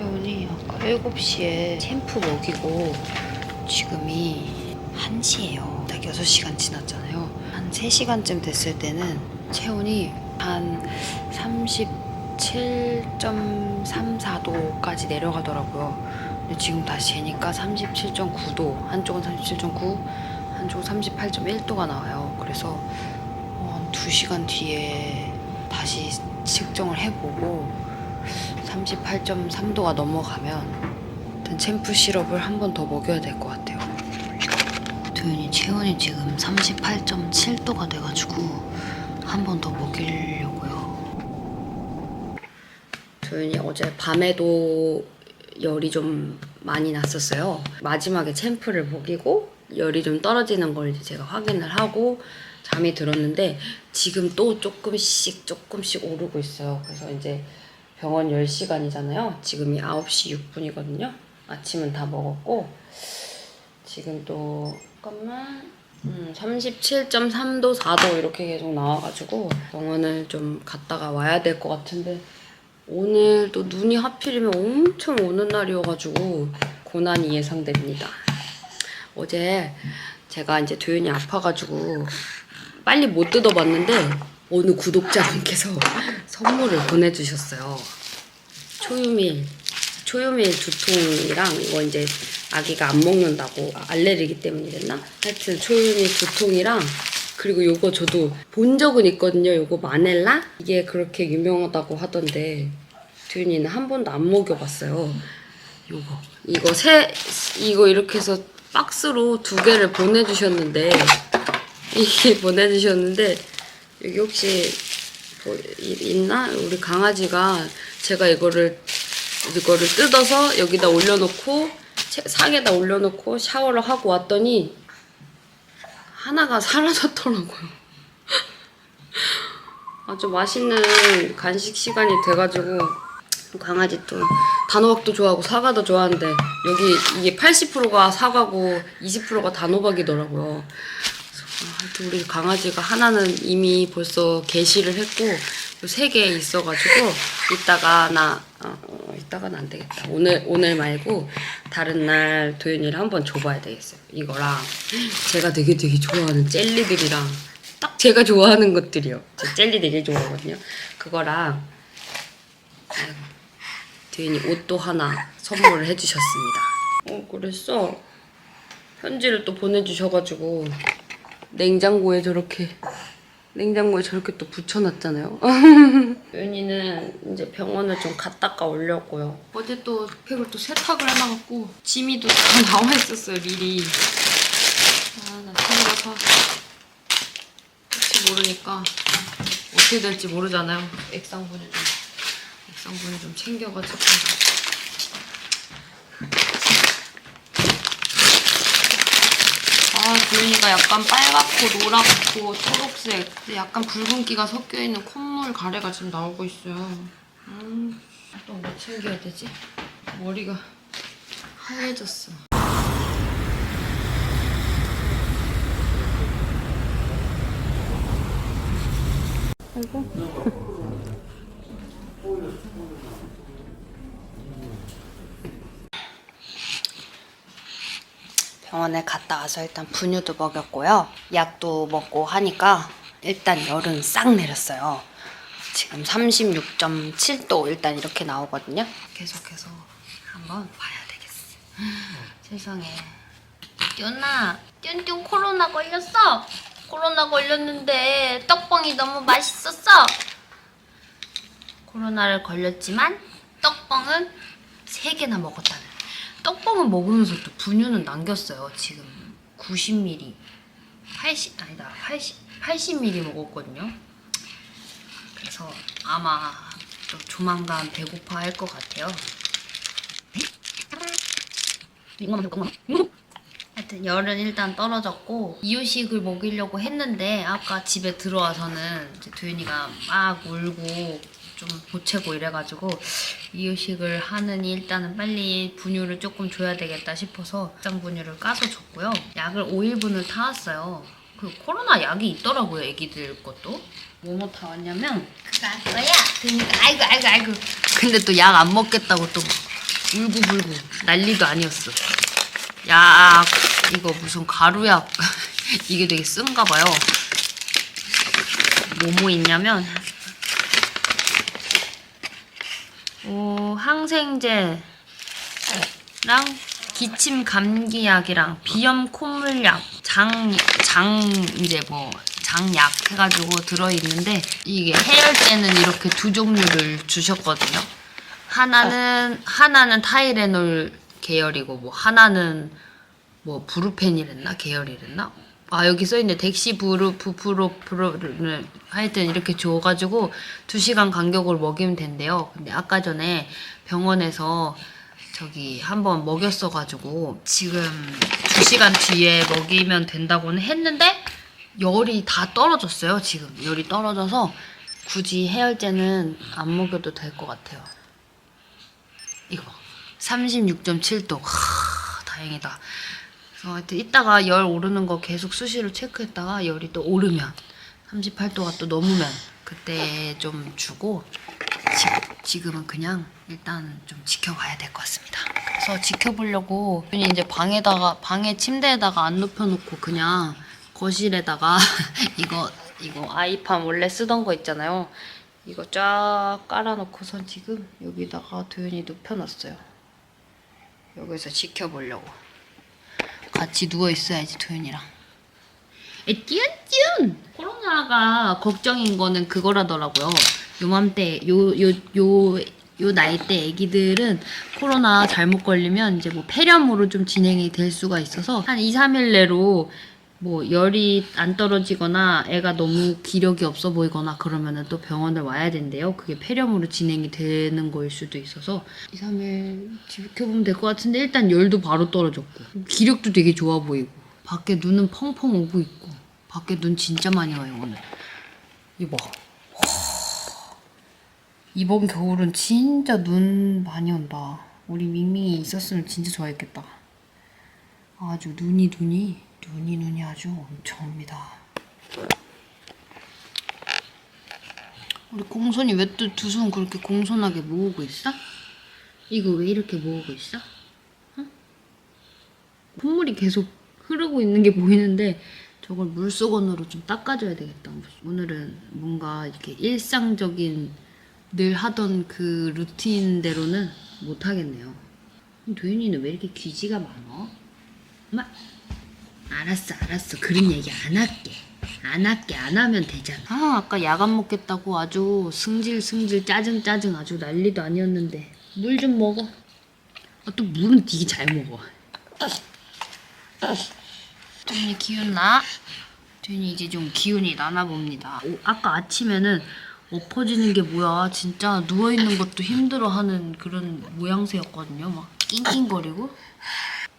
채원이 아까 7시에 챔프 먹이고 지금이 1시예요. 딱 6시간 지났잖아요. 한 3시간쯤 됐을 때는 체온이 한 37.34도까지 내려가더라고요. 근데 지금 다시 재니까 37.9도, 한쪽은 37.9, 한쪽은 38.1도가 나와요. 그래서 한 2시간 뒤에 다시 측정을 해보고 38.3도가 넘어가면 일단 챔프 시럽을 한 번 더 먹여야 될 것 같아요. 도윤이 체온이 지금 38.7도가 돼가지고 한 번 더 먹이려고요. 도윤이 어제 밤에도 열이 좀 많이 났었어요. 마지막에 챔프를 먹이고 열이 좀 떨어지는 걸 이제 제가 확인을 하고 잠이 들었는데 지금 또 조금씩 오르고 있어요. 그래서 이제 병원 10시간이잖아요. 지금이 9시 6분이거든요. 아침은 다 먹었고 지금 또 잠깐만 37.3도, 4도 이렇게 계속 나와가지고 병원을 좀 갔다가 와야 될 것 같은데 오늘 또 눈이 하필이면 엄청 오는 날이어가지고 고난이 예상됩니다. 어제 제가 이제 도윤이 아파가지고 빨리 못 뜯어봤는데 어느 구독자분께서 선물을 보내주셨어요. 초유밀 두통이랑 이거 이제 아기가 안 먹는다고 알레르기 때문이랬나? 하여튼 초유밀 두통이랑 그리고 요거 저도 본 적은 있거든요. 요거 마넬라? 이게 그렇게 유명하다고 하던데 도윤이는 한 번도 안 먹여봤어요. 이거 이렇게 해서 박스로 2개를 보내주셨는데 여기 혹시 뭐 있나? 우리 강아지가 제가 이거를 뜯어서 여기다 올려놓고 상에다 올려놓고 샤워를 하고 왔더니 하나가 사라졌더라고요. 아주 맛있는 간식 시간이 돼가지고 강아지 또 단호박도 좋아하고 사과도 좋아하는데 여기 이게 80%가 사과고 20%가 단호박이더라고요. 하여튼 우리 강아지가 하나는 이미 벌써 개시를 했고 3개 있어가지고 이따가는 안 되겠다. 오늘 말고 다른 날 도윤이를 한번 줘봐야 되겠어요. 이거랑 제가 되게 좋아하는 젤리들이랑 딱 제가 좋아하는 것들이요. 저 젤리 되게 좋아하거든요. 그거랑 도윤이 옷도 하나 선물을 해주셨습니다. 그랬어. 편지를 또 보내주셔가지고 냉장고에 저렇게 또 붙여놨잖아요. 도윤이는 이제 병원을 좀 갔다가 오려고요. 어제 또 팩을 또 세탁을 해놔갖고 지미도 다 나와 있었어요, 미리. 나 챙겨서 혹시 모르니까 어떻게 될지 모르잖아요. 액상분을 좀 챙겨가지고. 도윤이가 약간 빨갛고 노랗고 초록색 약간 붉은기가 섞여있는 콧물 가래가 지금 나오고 있어요. 또 뭐 챙겨야 되지? 머리가 하얘졌어. 아이고. 병원에 갔다 와서 일단 분유도 먹였고요. 약도 먹고 하니까 일단 열은 싹 내렸어요. 지금 36.7도 일단 이렇게 나오거든요. 계속해서 한번 봐야 되겠어. 세상에. 뚠아, 뚠뚠 코로나 걸렸어? 코로나 걸렸는데 떡볶이 너무 맛있었어? 코로나를 걸렸지만 떡볶은 3개나 먹었다는. 떡볶은 먹으면서 또 분유는 남겼어요. 지금 90ml, 80ml 먹었거든요. 그래서 아마 또 조만간 배고파 할 것 같아요. 하여튼 열은 일단 떨어졌고 이유식을 먹이려고 했는데 아까 집에 들어와서는 이제 도윤이가 막 울고 좀 보채고 이래가지고 이유식을 하느니 일단은 빨리 분유를 조금 줘야 되겠다 싶어서 액상 분유를 까서 줬고요. 약을 5일분을 타왔어요. 그 코로나 약이 있더라고요, 애기들 것도. 뭐뭐 타왔냐면 그거 할 거야. 그러니까 아이고 근데 또 약 안 먹겠다고 또 울고불고 난리도 아니었어. 약 이거 무슨 가루약 이게 되게 쓴가 봐요. 뭐뭐 있냐면 항생제랑 기침 감기약이랑 비염 콧물약, 이제 뭐 장약 해가지고 들어있는데 이게 해열제는 이렇게 두 종류를 주셨거든요. 하나는 타이레놀 계열이고 뭐 하나는 뭐 브루펜이랬나 계열이랬나? 아 여기 써있네. 덱시부르프로프를 하여튼 이렇게 줘가지고 2시간 간격으로 먹이면 된대요. 근데 아까 전에 병원에서 저기 한번 먹였어가지고 지금 2시간 뒤에 먹이면 된다고는 했는데 열이 다 떨어졌어요. 지금 열이 떨어져서 굳이 해열제는 안 먹여도 될 것 같아요. 이거 36.7도 다행이다. 그래서 하여튼 이따가 열 오르는 거 계속 수시로 체크했다가 열이 또 오르면 38도가 또 넘으면 그때 좀 주고 지금은 그냥 일단 좀 지켜봐야 될 것 같습니다. 그래서 지켜보려고 이제 방에 침대에다가 안 눕혀놓고 그냥 거실에다가 이거 아이팜 원래 쓰던 거 있잖아요. 이거 쫙 깔아놓고선 지금 여기다가 도윤이 눕혀놨어요. 여기서 지켜보려고. 같이 누워있어야지 도윤이랑. 띠언! 코로나가 걱정인 거는 그거라더라고요. 요맘때 요 나이 때 애기들은 코로나 잘못 걸리면 이제 뭐 폐렴으로 좀 진행이 될 수가 있어서 한 2, 3일 내로 뭐 열이 안 떨어지거나 애가 너무 기력이 없어 보이거나 그러면은 또 병원을 와야 된대요. 그게 폐렴으로 진행이 되는 거일 수도 있어서 2, 3일 지켜보면 될 것 같은데 일단 열도 바로 떨어졌고 기력도 되게 좋아 보이고 밖에 눈은 펑펑 오고 있고 밖에 눈 진짜 많이 와요 오늘. 이봐. 이번 겨울은 진짜 눈 많이 온다. 우리 밍밍이 있었으면 진짜 좋아했겠다. 아주 눈이 아주 엄청 옵니다. 우리 공손이 왜 또 두 손 그렇게 공손하게 모으고 있어? 이거 왜 이렇게 모으고 있어? 응? 콧물이 계속 흐르고 있는 게 보이는데 저걸 물수건으로 좀 닦아줘야 되겠다. 오늘은 뭔가 이렇게 일상적인 늘 하던 그 루틴대로는 못하겠네요. 도윤이는 왜 이렇게 귀지가 많아? 엄마 알았어 그런 얘기 안 할게 안 하면 되잖아. 아까 야간 먹겠다고 아주 승질 짜증 아주 난리도 아니었는데 물 좀 먹어. 또 물은 되게 잘 먹어. 도윤이 기운 나? 도윤이 이제 좀 기운이 나나 봅니다. 아까 아침에는 엎어지는 게 뭐야 진짜 누워있는 것도 힘들어하는 그런 모양새였거든요. 막 낑낑거리고.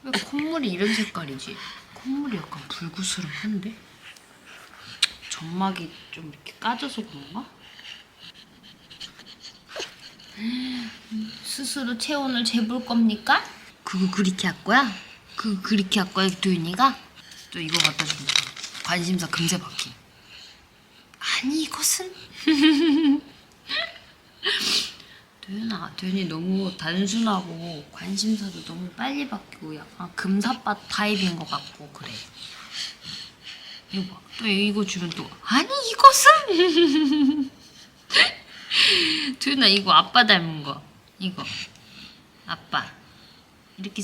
왜 콧물이 이런 색깔이지? 콧물이 약간 불구스름한데? 점막이 좀 이렇게 까져서 그런가? 스스로 체온을 재볼 겁니까? 그거 그렇게 할 거야? 그거 그렇게 할 거야 도윤이가? 또 이거 갖다 준다. 관심사 금세 바퀴. 아니 이것은? 도윤이 너무 단순하고 관심사도 너무 빨리 바뀌고 약간 금사빠 타입인 것 같고 그래. 이거 봐. 또 이거 주면 또 아니 이것은? 도윤아 이거 아빠 닮은 거. 이거 아빠 이렇게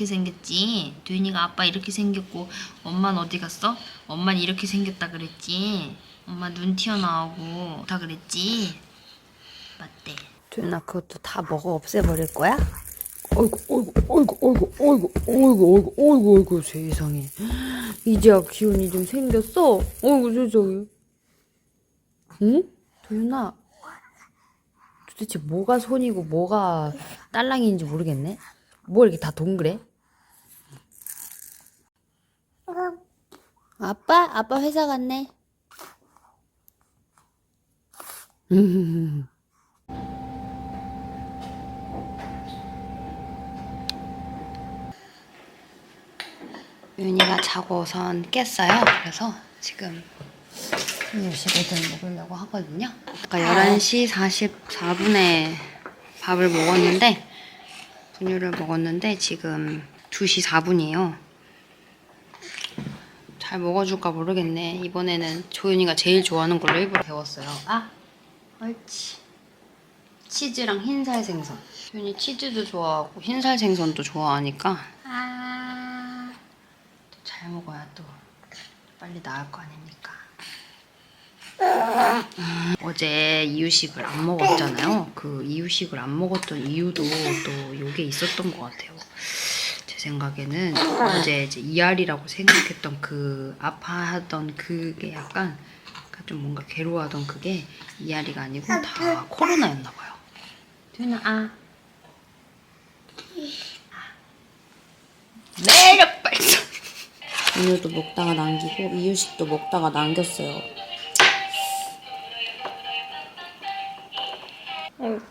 생겼지. 도윤이가 아빠 이렇게 생겼고 엄마는 어디 갔어? 엄마는 이렇게 생겼다 그랬지. 엄마 눈 튀어나오고 다 그랬지. 맞대. 도윤아 그것도 다 먹어 없애버릴 거야? 어이구 세상에. 이제야 기운이 좀 생겼어? 어이구 세상에. 응? 도윤아 도대체 뭐가 손이고 뭐가 딸랑이인지 모르겠네. 뭐 이렇게 다 동그래? 아빠 회사 갔네. 윤이가 자고선 깼어요. 그래서 지금 음식을 먹으려고 하거든요. 아까 11시 44분에 밥을 먹었는데 분유를 먹었는데 지금 2시 4분이에요. 잘 먹어줄까 모르겠네. 이번에는 조윤이가 제일 좋아하는 걸로 일부러 배웠어요. 아, 옳지. 치즈랑 흰살 생선. 조윤이 치즈도 좋아하고 흰살 생선도 좋아하니까 잘 먹어야 또 빨리 나을 거 아닙니까. 어제 이유식을 안 먹었잖아요. 그 이유식을 안 먹었던 이유도 또 요게 있었던 것 같아요. 제 생각에는 어제 이제 이알이라고 생각했던 그 아파하던 그게 약간 좀 뭔가 괴로워하던 그게 이알이가 아니고 다 코로나였나 봐요. 도윤아 매력 발산. 오늘도 먹다가 남기고 이유식도 먹다가 남겼어요.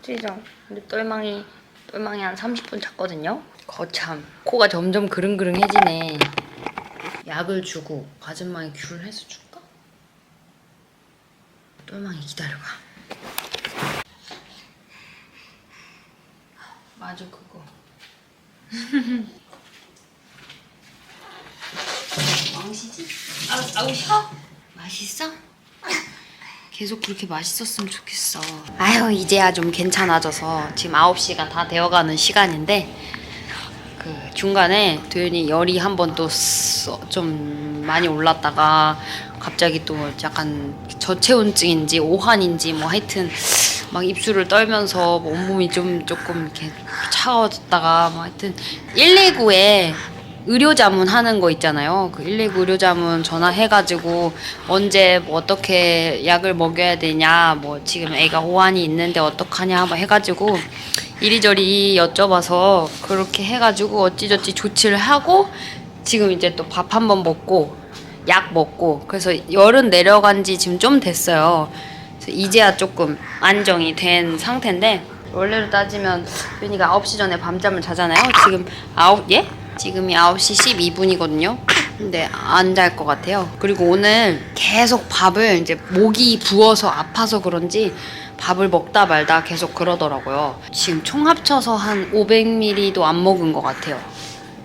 찌죠. 근데 똘망이 한 30분 잤거든요. 거참 코가 점점 그릉그릉해지네. 약을 주고 아줌마에 귤 해서 줄까? 똘망이 기다려봐. 맞아 그거. 왕시지? 아우 셔? 맛있어? 계속 그렇게 맛있었으면 좋겠어. 아유 이제야 좀 괜찮아져서 지금 9시가 다 되어가는 시간인데 그 중간에 도윤이 열이 한 번 또 좀 많이 올랐다가 갑자기 또 약간 저체온증인지 오한인지 뭐 하여튼 막 입술을 떨면서 뭐 온몸이 좀 조금 이렇게 차가워졌다가 뭐 하여튼 119에 의료자문 하는 거 있잖아요. 그 119 의료자문 전화해가지고 언제 뭐 어떻게 약을 먹여야 되냐, 뭐 지금 애가 오한이 있는데 어떡하냐 뭐 해가지고 이리저리 여쭤봐서 그렇게 해가지고 어찌저찌 조치를 하고 지금 이제 또 밥 한 번 먹고 약 먹고 그래서 열은 내려간 지 지금 좀 됐어요. 그래서 이제야 조금 안정이 된 상태인데 원래로 따지면 윤희가 9시 전에 밤잠을 자잖아요. 지금 지금이 9시 12분이거든요. 근데 안 잘 것 같아요. 그리고 오늘 계속 밥을 이제 목이 부어서 아파서 그런지 밥을 먹다 말다 계속 그러더라고요. 지금 총 합쳐서 한 500ml도 안 먹은 것 같아요.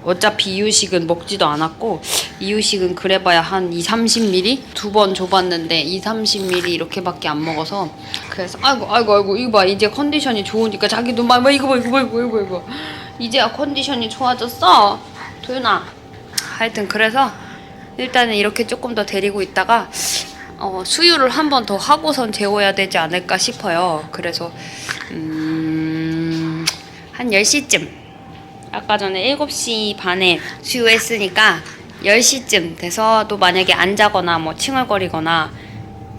어차피 이유식은 먹지도 않았고 이유식은 그래봐야 한 2-30ml? 2번 줘봤는데 2-30ml 이렇게밖에 안 먹어서 그래서 아이고 이거 봐 이제 컨디션이 좋으니까 자기도 막 이거 봐 이제야 컨디션이 좋아졌어 도윤아. 하여튼 그래서 일단은 이렇게 조금 더 데리고 있다가 수유를 한 번 더 하고선 재워야 되지 않을까 싶어요. 그래서 한 10시쯤 아까 전에 7시 반에 수유했으니까 10시쯤 돼서 또 만약에 안 자거나 뭐 칭얼거리거나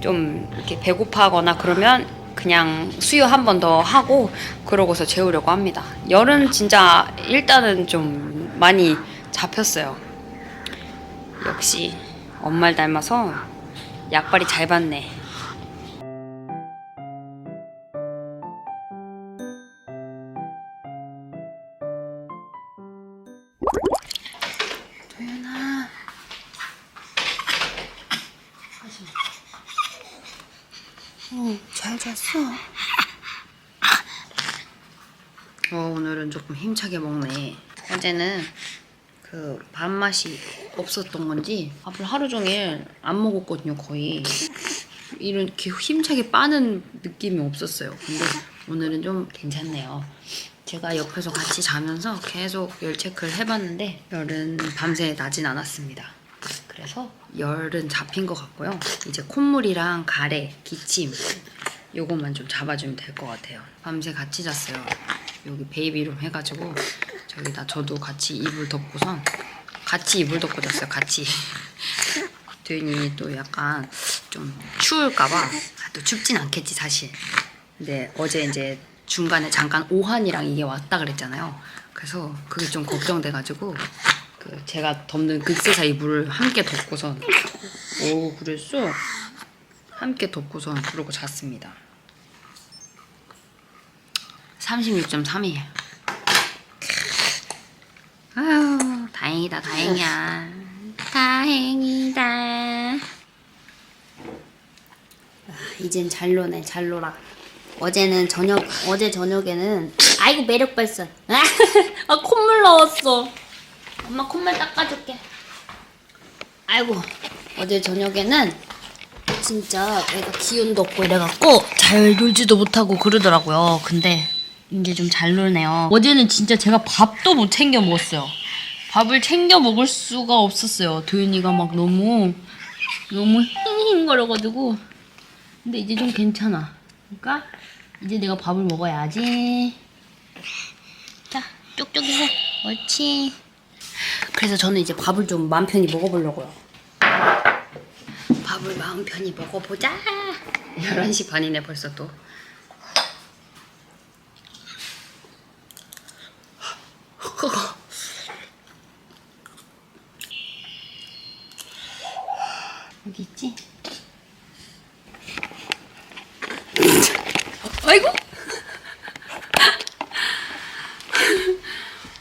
좀 이렇게 배고파하거나 그러면 그냥 수유 한 번 더 하고 그러고서 재우려고 합니다. 열은 진짜 일단은 좀 많이 잡혔어요. 역시 엄마를 닮아서 약발이 잘 받네. 도윤아 잘 잤어? 오늘은 조금 힘차게 먹네. 어제는 그 밥맛이 없었던 건지 밥을 하루 종일 안 먹었거든요. 거의 이렇게 힘차게 빠는 느낌이 없었어요. 근데 오늘은 좀 괜찮네요. 제가 옆에서 같이 자면서 계속 열 체크를 해봤는데 열은 밤새 나진 않았습니다. 그래서 열은 잡힌 것 같고요. 이제 콧물이랑 가래, 기침 요것만 좀 잡아주면 될 것 같아요. 밤새 같이 잤어요. 여기 베이비룸 해가지고 저기다 저도 같이 이불 덮고선 같이 이불 덮고 잤어요. 같이. 도윤이 또 약간 좀 추울까봐 또 춥진 않겠지 사실. 근데 어제 이제 중간에 잠깐 오한이랑 이게 왔다 그랬잖아요. 그래서 그게 좀 걱정돼가지고 그 제가 덮는 극세사 이불을 함께 덮고선 오 그랬어? 함께 덮고선 그러고 잤습니다. 36.3이에요. 아유 다행이다 다행이야. 다행이다. 이젠 잘 노네 잘 놀아. 어제 저녁에는 아이고 매력 발산. 아 콧물 나왔어. 엄마 콧물 닦아줄게. 아이고 어제 저녁에는 진짜 애가 기운도 없고 이래갖고 잘 놀지도 못하고 그러더라고요. 근데 이제 좀 잘 놀네요. 어제는 진짜 제가 밥도 못 챙겨 먹었어요. 밥을 챙겨 먹을 수가 없었어요. 도윤이가 막 너무 힝힝거려가지고. 근데 이제 좀 괜찮아. 그러니까 이제 내가 밥을 먹어야지. 자, 쪽쪽이 해. 옳지. 그래서 저는 이제 밥을 좀 마음 편히 먹어보려고요. 밥을 마음 편히 먹어보자. 11시 반이네 벌써 또. 어디 있지? 아이고!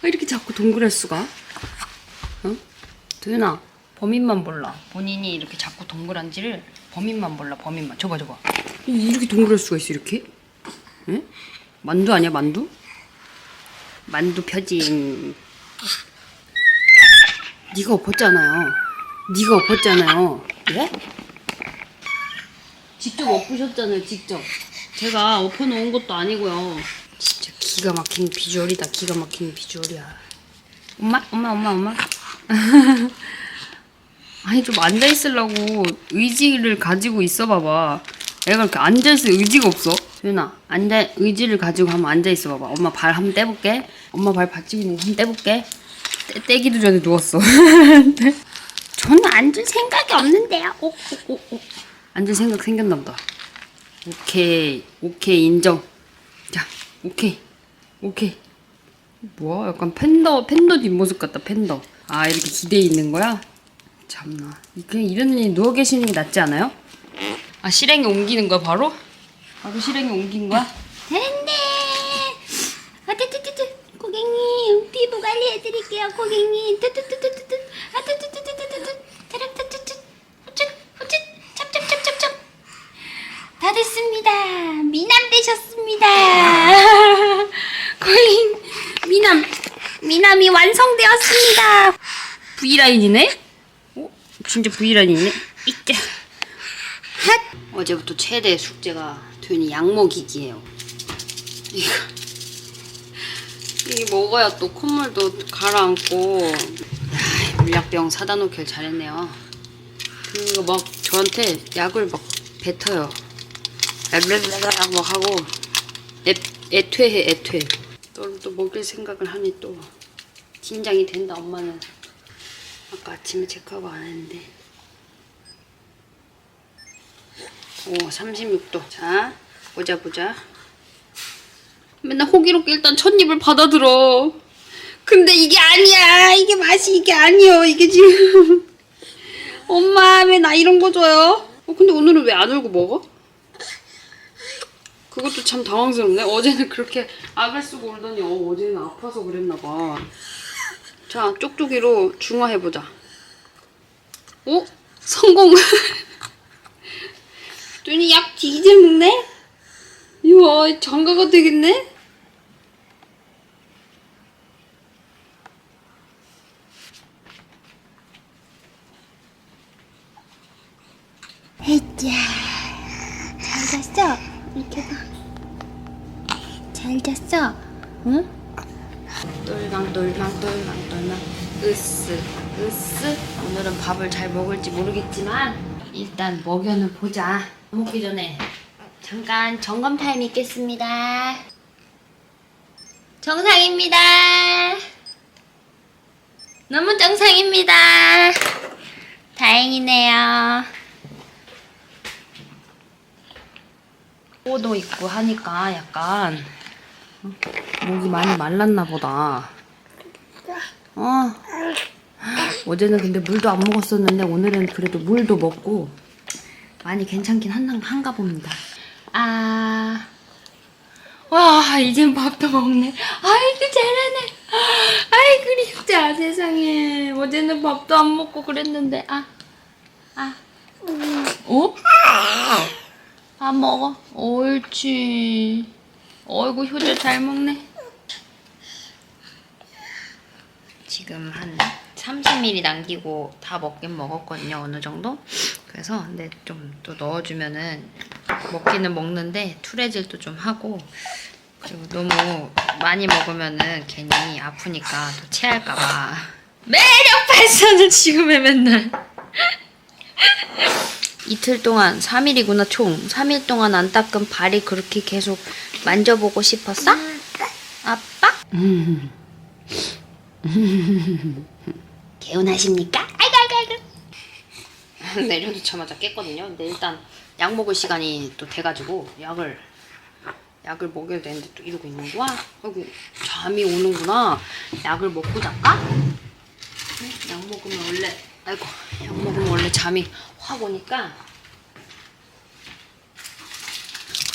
왜 이렇게 자꾸 동그랄 수가? 어? 도윤아, 범인만 몰라. 본인이 이렇게 자꾸 동그란지를 범인만 몰라, 범인만. 저봐. 이렇게 동그랄 수가 있어, 이렇게? 응? 만두 아니야, 만두? 만두 표징. 네가 엎었잖아요. 예? 직접 엎으셨잖아요, 직접. 제가 엎어놓은 것도 아니고요. 진짜 기가 막힌 비주얼이다. 기가 막힌 비주얼이야. 엄마. 아니 좀 앉아있으려고 의지를 가지고 있어봐봐. 애가 이렇게 앉아있을 의지가 없어. 도윤아, 의지를 가지고 한번 앉아있어봐봐. 엄마 발 한번 떼볼게. 엄마 발 받치고 있는 거 한번 떼볼게. 떼기도 전에 누웠어. 저는 앉을 생각이 없는데요. 앉을 생각 생겼나 보다. 오케이 인정. 자, 오케이. 뭐야? 약간 팬더 뒷모습 같다. 팬더. 아, 이렇게 기대에 있는 거야? 참나. 그냥 이런 일이 누워 계시는 게 낫지 않아요? 아, 실행에 옮기는 거야 바로? 바로 실행에 옮긴 거야? 됐네. 고객님 피부 관리해드릴게요. 고객님. 다 됐습니다. 미남 되셨습니다. 고객님 미남이 완성되었습니다. V라인이네? 진짜 V라인이네? 이때. 어제부터 최대 숙제가 도윤이 약 먹이기예요. 이게 먹어야 또 콧물도 가라앉고. 야, 물약병 사다 놓길 잘했네요. 그거 막 저한테 약을 막 뱉어요. 막 하고 애퇴해. 또 먹일 생각을 하니 또 긴장이 된다. 엄마는 아까 아침에 체크하고 안 했는데. 오, 36도. 자, 보자. 맨날 호기롭게 일단 첫 입을 받아들어. 근데 이게 아니야. 이게 맛이 이게 아니요. 이게 지금. 엄마 왜 나 이런 거 줘요? 근데 오늘은 왜 안 울고 먹어? 그것도 참 당황스럽네. 어제는 그렇게 악을 쓰고 울더니 어제는 아파서 그랬나 봐. 자, 쪽쪽이로 중화해보자. 오? 성공! 눈이 약 뒤지게 먹네? 이야, 장가가 되겠네? 헤이자 잘 잤어? 이렇게 봐. 잘 잤어? 응? 똘망 으스 오늘은 밥을 잘 먹을지 모르겠지만 일단 먹여는 보자. 먹기 전에 잠깐 점검 타임 있겠습니다. 정상입니다. 너무 정상입니다. 다행이네요. 코도 있고 하니까 약간 목이 많이 말랐나 보다. 어제는 근데 물도 안 먹었었는데 오늘은 그래도 물도 먹고 많이 괜찮긴 한가 봅니다. 와, 이젠 밥도 먹네. 아이고 잘하네. 아이고 진짜 세상에. 어제는 밥도 안 먹고 그랬는데. 어? 밥 먹어. 옳지. 어이구 효자 잘 먹네. 지금 한 30ml 남기고 다 먹긴 먹었거든요. 어느 정도. 그래서 근데 좀 또 넣어주면은 먹기는 먹는데 투레질도 좀 하고, 그리고 너무 많이 먹으면은 괜히 아프니까 또 체할까봐. 매력 발산은 지금 해 맨날. 이틀 동안 3일이구나 총. 3일 동안 안 닦은 발이 그렇게 계속 만져보고 싶었어? 아빠? 개운하십니까? 아이고. 내려놓자마자 깼거든요. 근데 일단 약 먹을 시간이 또 돼가지고 약을 먹여야 되는데 또 이러고 있는 거야. 아이고 잠이 오는구나. 약을 먹고 잘까? 약 먹으면 원래 약 먹으면 원래 잠이 확 오니까.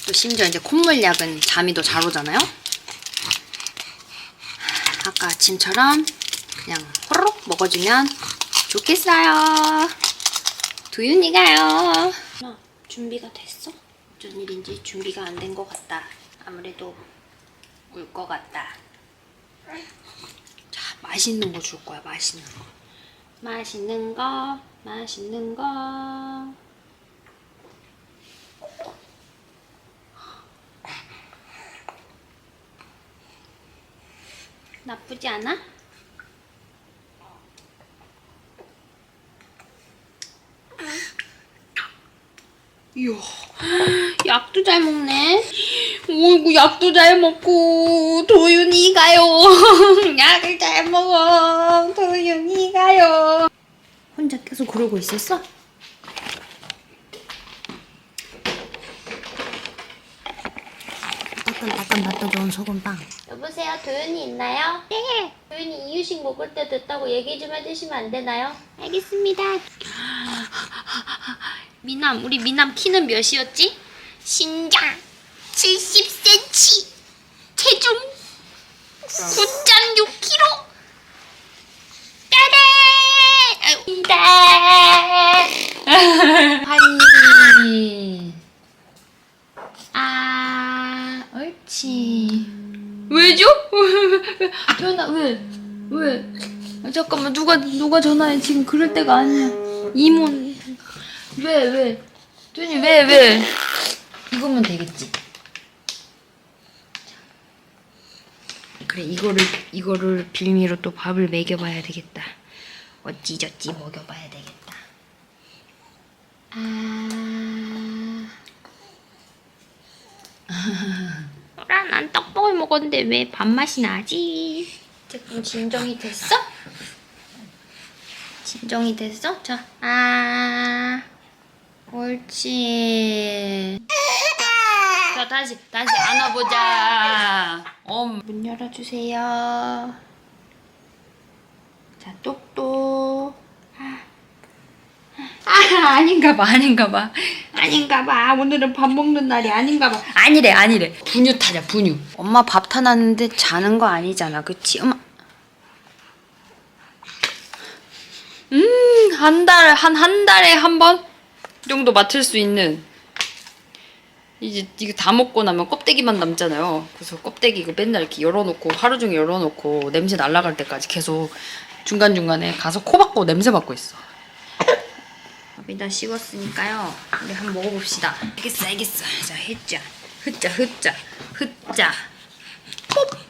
또 심지어 이제 콧물 약은 잠이 더 잘 오잖아요. 아까 아침처럼 그냥 호로록 먹어주면 좋겠어요. 도윤이가요. 준비가 됐어? 어쩐 일인지 준비가 안 된 것 같다. 아무래도 울 것 같다. 자, 맛있는 거 줄 거야. 맛있는 거. 맛있는 거. 나쁘지 않아? 이야, 약도 잘 먹네. 어이구, 약도 잘 먹고 도윤이 가요. 약을 잘 먹어. 도윤이 가요. 혼자 계속 그러고 있었어? 따끈따끈 맛도 좋은 소금빵. 여보세요, 도윤이 있나요? 네. 도윤이 이유식 먹을 때 됐다고 얘기 좀 해주시면 안 되나요? 알겠습니다. 우리 미남 키는 몇이었지? 신장 70cm, 체중 9.6kg. 따래! 하니. 옳지. 왜죠? 전화 왜? 잠깐만 누가 전화해. 지금 그럴 때가 아니야. 이모는 왜? 준이 왜? 이거면 되겠지. 그래, 이거를 빌미로 또 밥을 먹여봐야 되겠다. 어찌저찌 먹여봐야 되겠다. 난 떡볶이 먹었는데 왜 밥맛이 나지? 조금 진정이 됐어? 진정이 됐어? 자, 옳지. 자, 다시 안아보자. 문 열어주세요. 자, 똑똑. 아닌가 봐. 오늘은 밥 먹는 날이 아닌가 봐. 아니래. 분유 타자, 분유. 엄마 밥 타놨는데 자는 거 아니잖아. 그치? 엄마. 한 달에 한 번 정도 맡을 수 있는. 이제 이거 다 먹고 나면 껍데기만 남잖아요. 그래서 껍데기 이거 맨날 이렇게 열어놓고 하루 종일 열어놓고 냄새 날아갈 때까지 계속 중간중간에 가서 코 박고 냄새 맡고 있어. 밥이 다 식었으니까요. 우리 한번 먹어봅시다. 알겠어. 자, 흐짜. ปุ๊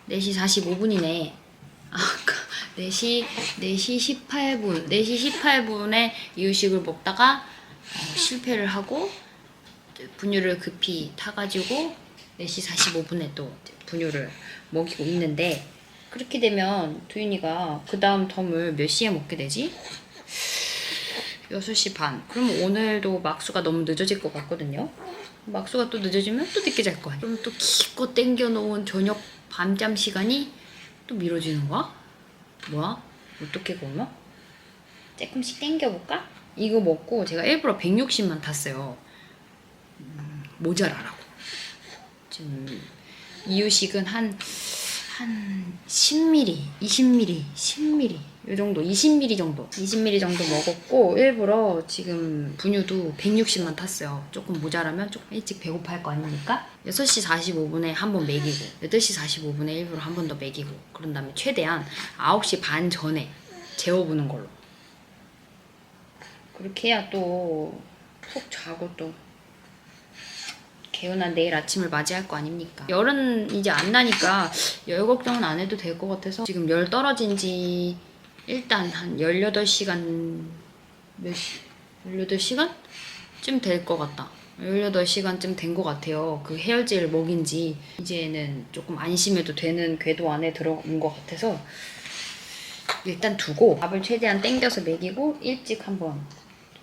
4시 45분이네. 아까 4시 18분에 이유식을 먹다가 실패를 하고 분유를 급히 타가지고 4시 45분에 또 분유를 먹이고 있는데, 그렇게 되면 도윤이가 그 다음 텀을 몇 시에 먹게 되지? 6시 반. 그러면 오늘도 막수가 너무 늦어질 것 같거든요. 막수가 또 늦어지면 또 늦게 잘 거 아니야. 그럼 또 기껏 땡겨놓은 저녁 밤잠 시간이 또 미뤄지는 거야? 뭐야? 어떻게 보면? 조금씩 땡겨볼까? 이거 먹고 제가 일부러 160만 탔어요. 모자라라고. 지금 이유식은 한 한 10ml, 20ml, 10ml 이 정도, 20ml 정도 20ml 정도 먹었고 일부러 지금 분유도 160만 탔어요. 조금 모자라면 조금 일찍 배고파할 거 아닙니까? 6시 45분에 한 번 먹이고 8시 45분에 일부러 한 번 더 먹이고 그런 다음에 최대한 9시 반 전에 재워보는 걸로. 그렇게 해야 또 푹 자고 또 개운한 내일 아침을 맞이할 거 아닙니까? 열은 이제 안 나니까 열 걱정은 안 해도 될 것 같아서 지금 열 떨어진 지 일단 한 18시간 18시간쯤 될 것 같다. 18시간쯤 된 것 같아요. 그 해열제를 먹인 지 이제는 조금 안심해도 되는 궤도 안에 들어온 것 같아서 일단 두고 밥을 최대한 땡겨서 먹이고 일찍 한번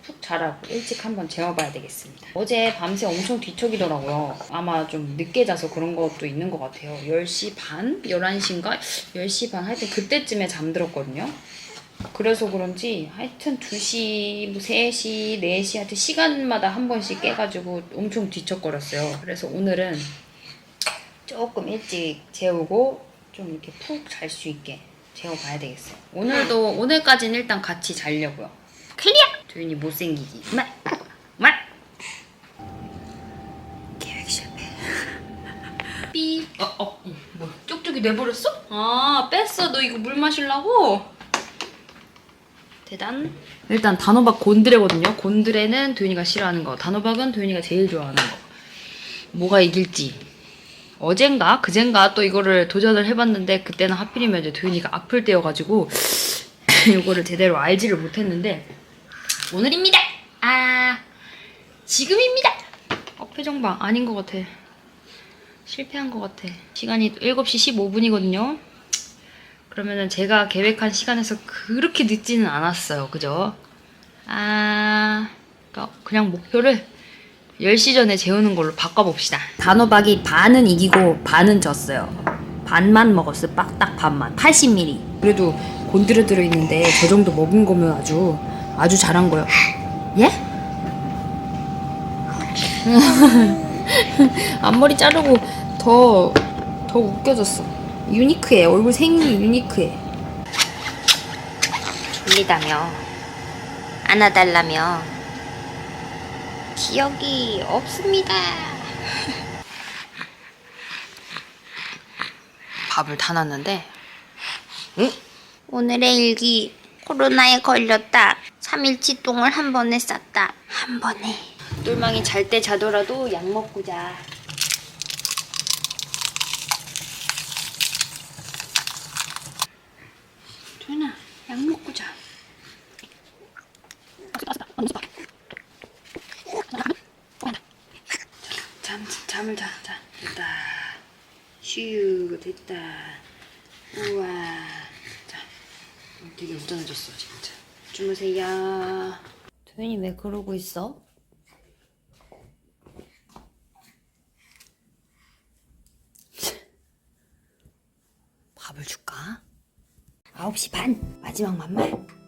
푹 자라고 일찍 한번 재워봐야 되겠습니다. 어제 밤새 엄청 뒤척이더라고요. 아마 좀 늦게 자서 그런 것도 있는 것 같아요. 10시 반? 11시인가? 10시 반 하여튼 그때쯤에 잠들었거든요. 그래서 그런지 하여튼 2시, 뭐 3시, 4시 하여튼 시간마다 한 번씩 깨가지고 엄청 뒤척거렸어요. 그래서 오늘은 조금 일찍 재우고 좀 이렇게 푹 잘 수 있게 재워봐야 되겠어요. 오늘까지는 일단 같이 자려고요. 클리어! 도윤이 못생기기. 계획 실패. 삐. 뭐 쪽쪽이 내버렸어? 아, 뺐어. 너 이거 물 마시려고? 대단. 일단 단호박 곤드레거든요. 곤드레는 도윤이가 싫어하는 거. 단호박은 도윤이가 제일 좋아하는 거. 뭐가 이길지. 어젠가 그젠가 또 이거를 도전을 해봤는데 그때는 하필이면 이제 도윤이가 아플 때여가지고 이거를 제대로 알지를 못했는데 오늘입니다. 지금입니다. 표정 봐. 아닌 것 같아. 실패한 것 같아. 시간이 7시 15분이거든요. 그러면은 제가 계획한 시간에서 그렇게 늦지는 않았어요. 그죠? 그러니까 그냥 목표를 10시 전에 재우는 걸로 바꿔봅시다. 단호박이 반은 이기고 반은 졌어요. 반만 먹었어요. 딱 반만. 80ml. 그래도 곤드레 들어있는데 저 정도 먹은 거면 아주 잘한 거예요. 예? 앞머리 자르고 더 웃겨졌어. 유니크해. 얼굴 생김이 유니크해. 졸리다며 안아달라며 기억이 없습니다. 밥을 다 놨는데 오늘의 일기 코로나에 걸렸다. 3일치 똥을 한 번에 쌌다. 한 번에. 똘망이 잘 때 자더라도 약 먹고 자. 도윤아, 약 먹고 자. 잠을 자. 됐다. 휴, 됐다. 우와. 자, 되게 우전해졌어, 진짜. 주무세요. 도윤이 왜 그러고 있어? 밥을 줄까? 9시 반 마지막 만말.